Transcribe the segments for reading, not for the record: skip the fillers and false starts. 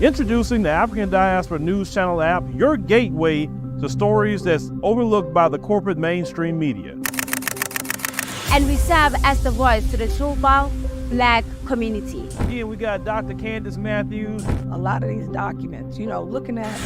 Introducing the African Diaspora News Channel app, your gateway to stories that's overlooked by the corporate mainstream media. And we serve as the voice to the global Black community. Here we got Dr. Candace Matthews. A lot of these documents, looking at.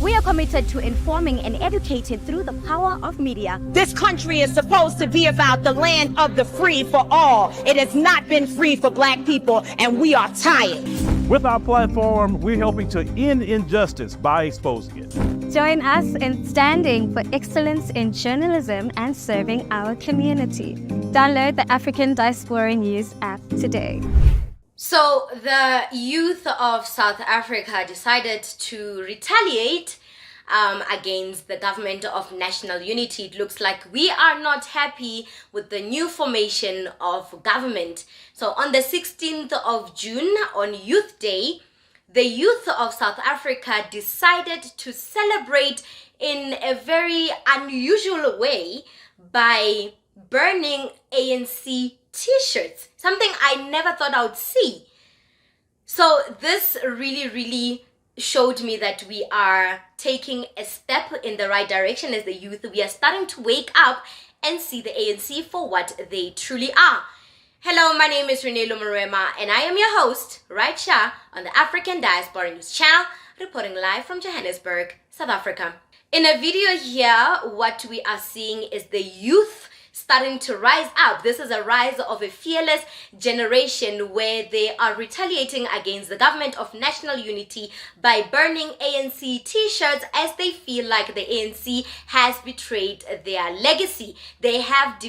We are committed to informing and educating through the power of media. This country is supposed to be about the land of the free for all. It has not been free for Black people, and we are tired. With our platform, we're helping to end injustice by exposing it. Join us in standing for excellence in journalism and serving our community. Download the African Diaspora News app today. So the youth of South Africa decided to retaliate against the government of national unity. It looks like we are not happy with the new formation of government. So on the 16th of June, on Youth Day, the youth of South Africa decided to celebrate in a very unusual way by burning ANC t-shirts, something I never thought I would see. So this really showed me that we are taking a step in the right direction as the youth. We are starting to wake up and see the ANC for what they truly are. Hello, my name is Renee Lumurema and I am your host right here on the African Diaspora News Channel, reporting live from Johannesburg, South Africa. In a video here, what we are seeing is the youth starting to rise up. This is a rise of a fearless generation where they are retaliating against the government of national unity by burning ANC t-shirts as they feel like the ANC has betrayed their legacy. They have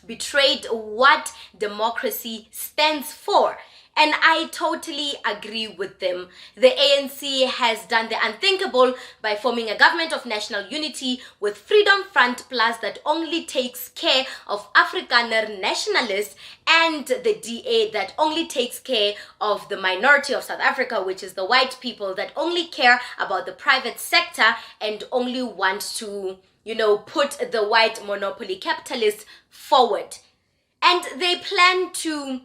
betrayed what democracy stands for. And I totally agree with them. The ANC has done the unthinkable by forming a government of national unity with Freedom Front Plus that only takes care of Afrikaner nationalists, and the DA that only takes care of the minority of South Africa, which is the white people that only care about the private sector and only want to, put the white monopoly capitalists forward. And they plan to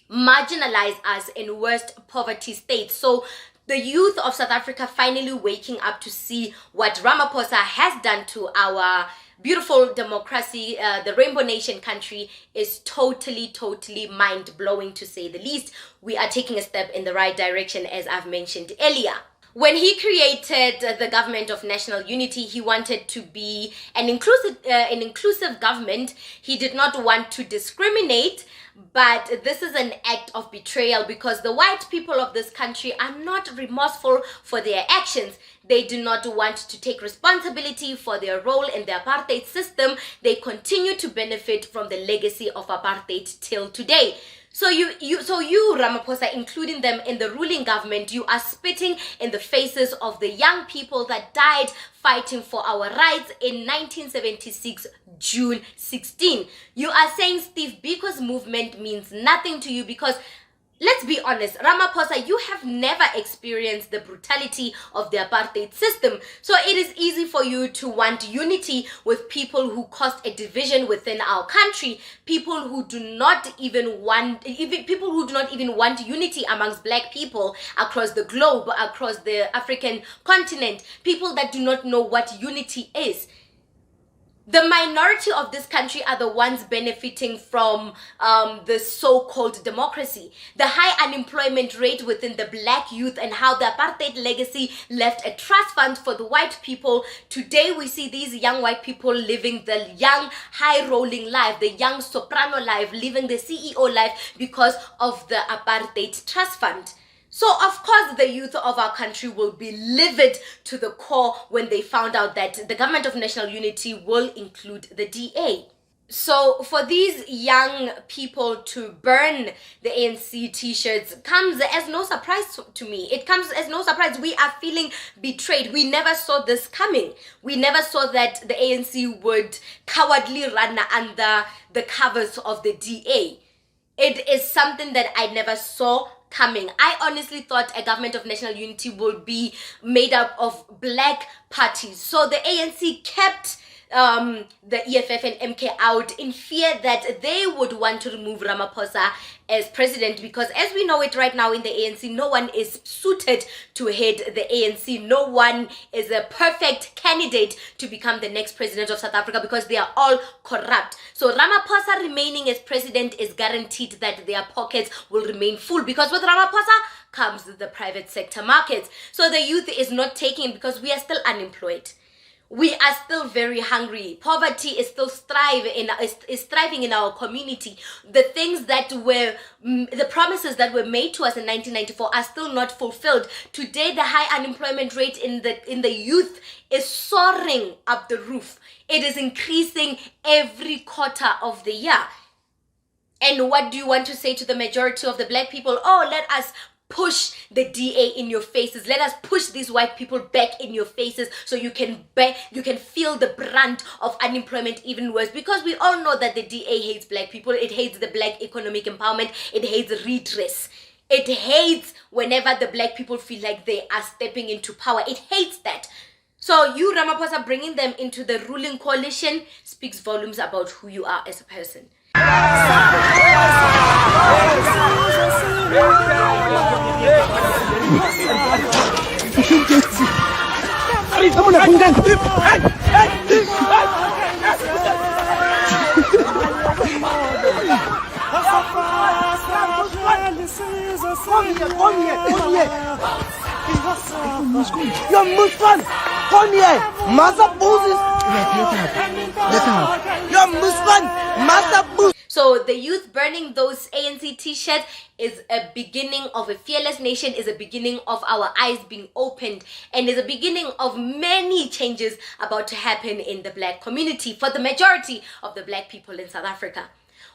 marginalize us in worst poverty states. So the youth of South Africa finally waking up to see what Ramaphosa has done to our beautiful democracy, the Rainbow Nation country, is totally mind-blowing, to say the least. We are taking a step in the right direction, as I've mentioned earlier. When he created the government of national unity, he wanted to be an inclusive government. He did not want to discriminate, but this is an act of betrayal because the white people of this country are not remorseful for their actions. They do not want to take responsibility for their role in the apartheid system. They continue to benefit from the legacy of apartheid till today. So you Ramaphosa, including them in the ruling government, you are spitting in the faces of the young people that died fighting for our rights in 1976, June 16. You are saying Steve Biko's movement means nothing to you because, let's be honest, Ramaphosa, you have never experienced the brutality of the apartheid system. So it is easy for you to want unity with people who caused a division within our country, people who do not even want unity amongst Black people across the globe, across the African continent, people that do not know what unity is. The minority of this country are the ones benefiting from the so-called democracy. The high unemployment rate within the Black youth and how the apartheid legacy left a trust fund for the white people. Today we see these young white people living the young high-rolling life, the young soprano life, living the CEO life because of the apartheid trust fund. So of course the youth of our country will be livid to the core when they found out that the government of national unity will include the DA. So for these young people to burn the ANC t-shirts comes as no surprise to me. It comes as no surprise. We are feeling betrayed. We never saw this coming. We never saw that the ANC would cowardly run under the covers of the DA. It is something that I never saw coming. I honestly thought a government of national unity would be made up of Black parties. So the ANC kept the EFF and MK out in fear that they would want to remove Ramaphosa as president, because as we know it right now in the ANC, no one is suited to head the ANC. No one is a perfect candidate to become the next president of South Africa because they are all corrupt. So Ramaphosa remaining as president is guaranteed that their pockets will remain full, because with Ramaphosa comes the private sector markets. So the youth is not taking, because we are still unemployed. We are still very hungry. Poverty is still thriving in our community. The things that were, the promises that were made to us in 1994 are still not fulfilled. Today, the high unemployment rate in the youth is soaring up the roof. It is increasing every quarter of the year. And what do you want to say to the majority of the black people? Oh, let us push the DA in your faces. Let us push these white people back in your faces so you can feel the brunt of unemployment even worse. Because we all know that the DA hates black people. It hates the black economic empowerment. It hates redress. It hates whenever the black people feel like they are stepping into power. It hates that. So you, Ramaphosa, bringing them into the ruling coalition speaks volumes about who you are as a person. You're Muslim! Come here! Mother Moses! You're Muslim! Mother Moses! So the youth burning those ANC t-shirts is a beginning of a fearless nation, is a beginning of our eyes being opened, and is a beginning of many changes about to happen in the black community for the majority of the black people in South Africa.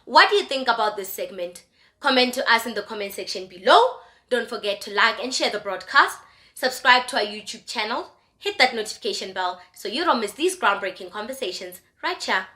What do you think about this segment? Comment to us in the comment section below. Don't forget to like and share the broadcast. Subscribe to our YouTube channel. Hit that notification bell so you don't miss these groundbreaking conversations right here.